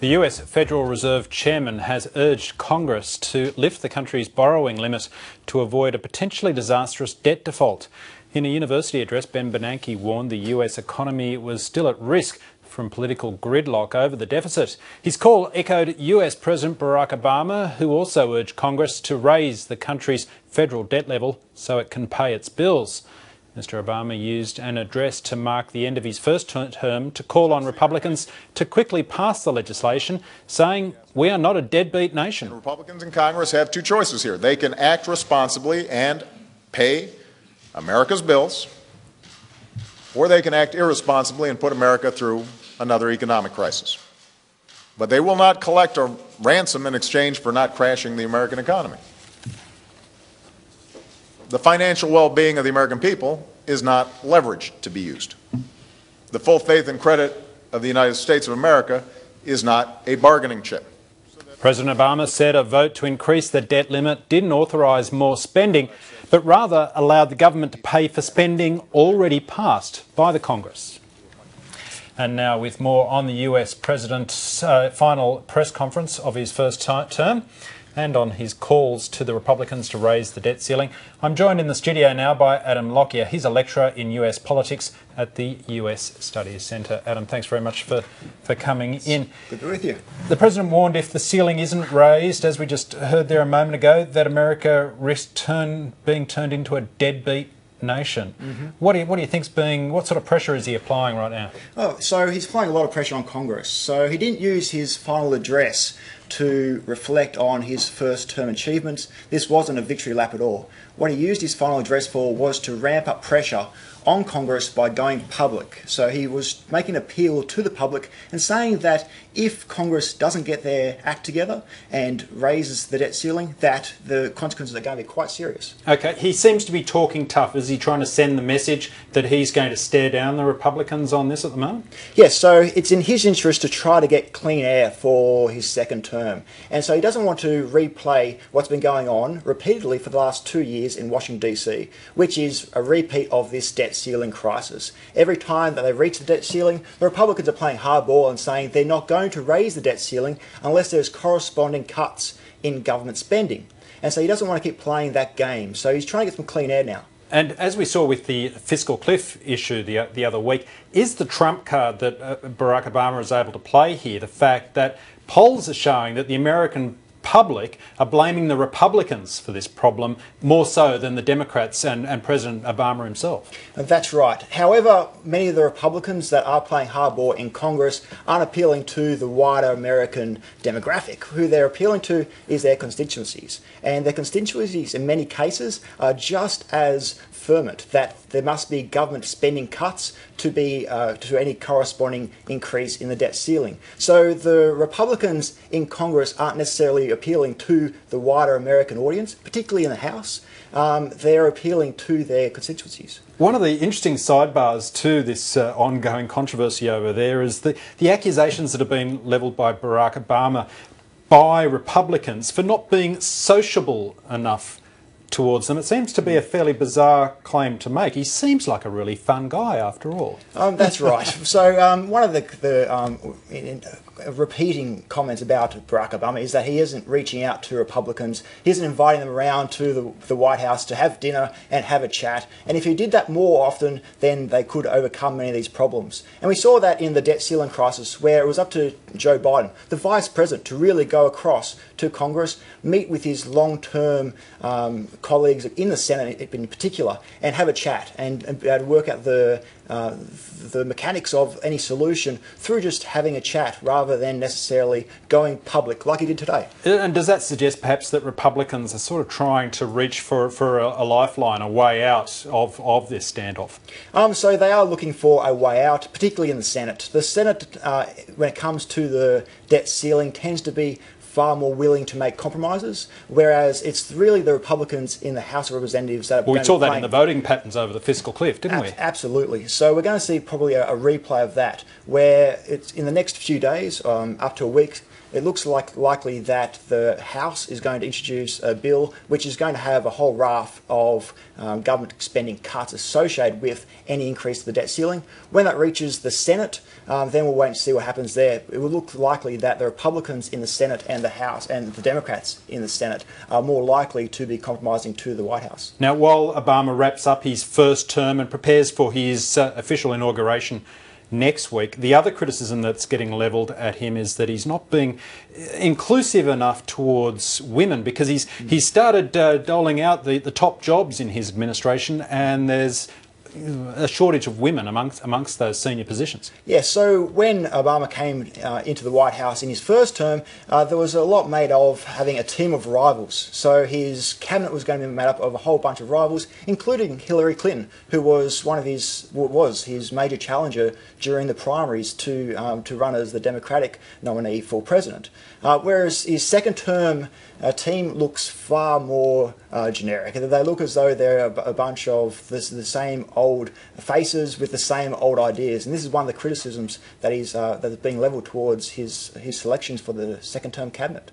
The US Federal Reserve Chairman has urged Congress to lift the country's borrowing limit to avoid a potentially disastrous debt default. In a university address, Ben Bernanke warned the US economy was still at risk from political gridlock over the deficit. His call echoed US President Barack Obama, who also urged Congress to raise the country's federal debt level so it can pay its bills. Mr Obama used an address to mark the end of his first term to call on Republicans to quickly pass the legislation, saying, "We are not a deadbeat nation." Republicans in Congress have two choices here. They can act responsibly and pay America's bills, or they can act irresponsibly and put America through another economic crisis. But they will not collect a ransom in exchange for not crashing the American economy. The financial well-being of the American people is not leverage to be used. The full faith and credit of the United States of America is not a bargaining chip. President Obama said a vote to increase the debt limit didn't authorise more spending, but rather allowed the government to pay for spending already passed by the Congress. And now with more on the US President's final press conference of his first term and on his calls to the Republicans to raise the debt ceiling, I'm joined in the studio now by Adam Lockyer. He's a lecturer in US politics at the US Studies Centre. Adam, thanks very much for coming in. Good to be with you. The President warned if the ceiling isn't raised, as we just heard there a moment ago, that America risks being turned into a deadbeat nation. What do you think's what sort of pressure is he applying right now? Oh, so he's applying a lot of pressure on Congress. So he didn't use his final address to reflect on his first term achievements. This wasn't a victory lap at all. What he used his final address for was to ramp up pressure on Congress by going public. So he was making an appeal to the public and saying that if Congress doesn't get their act together and raises the debt ceiling, that the consequences are going to be quite serious. Okay, he seems to be talking tough. Is he trying to send the message that he's going to stare down the Republicans on this at the moment? Yes, so it's in his interest to try to get clean air for his second term. And so he doesn't want to replay what's been going on repeatedly for the last 2 years in Washington, D.C., which is a repeat of this debt ceiling crisis. Every time that they reach the debt ceiling, the Republicans are playing hardball and saying they're not going to raise the debt ceiling unless there's corresponding cuts in government spending. And so he doesn't want to keep playing that game. So he's trying to get some clean air now. And as we saw with the fiscal cliff issue the other week, is the trump card that Barack Obama is able to play here the fact that polls are showing that the American public are blaming the Republicans for this problem more so than the Democrats and President Obama himself? That's right. However, many of the Republicans that are playing hardball in Congress aren't appealing to the wider American demographic. Who they're appealing to is their constituencies. And their constituencies in many cases are just as fervent that there must be government spending cuts to any corresponding increase in the debt ceiling. So the Republicans in Congress aren't necessarily appealing to the wider American audience, particularly in the House. They're appealing to their constituencies. One of the interesting sidebars to this ongoing controversy over there is the accusations that have been levelled by Barack Obama by Republicans for not being sociable enough towards them. It seems to be a fairly bizarre claim to make. He seems like a really fun guy after all. That's right. So one of the repeating comments about Barack Obama is that he isn't reaching out to Republicans. He isn't inviting them around to the White House to have dinner and have a chat. And if he did that more often, then they could overcome many of these problems. And we saw that in the debt ceiling crisis, where it was up to Joe Biden, the Vice President, to really go across to Congress, meet with his long-term colleagues in the Senate in particular, and have a chat and be able to work out the mechanics of any solution through just having a chat rather than necessarily going public like he did today. And does that suggest perhaps that Republicans are sort of trying to reach for a lifeline, a way out of this standoff? So they are looking for a way out, particularly in the Senate. The Senate, when it comes to the debt ceiling, tends to be far more willing to make compromises, whereas it's really the Republicans in the House of Representatives that are Well, we saw that in the voting patterns over the fiscal cliff, didn't we? Absolutely. So we're going to see probably a replay of that, where it's in the next few days, up to a week, it looks likely that the House is going to introduce a bill which is going to have a whole raft of government spending cuts associated with any increase to the debt ceiling. When that reaches the Senate, then we'll wait and see what happens there. It will look likely that the Republicans in the Senate and the House and the Democrats in the Senate are more likely to be compromising to the White House. Now, while Obama wraps up his first term and prepares for his official inauguration next week, the other criticism that's getting levelled at him is that he's not being inclusive enough towards women, because he's started doling out the top jobs in his administration, and there's a shortage of women amongst those senior positions. Yeah, so when Obama came into the White House in his first term, there was a lot made of having a team of rivals. So his cabinet was going to be made up of a whole bunch of rivals, including Hillary Clinton, who was his major challenger during the primaries to run as the Democratic nominee for president. Whereas his second term team looks far more generic. They look as though they're a bunch of the same old faces with the same old ideas, and this is one of the criticisms that is being levelled towards his selections for the second term cabinet.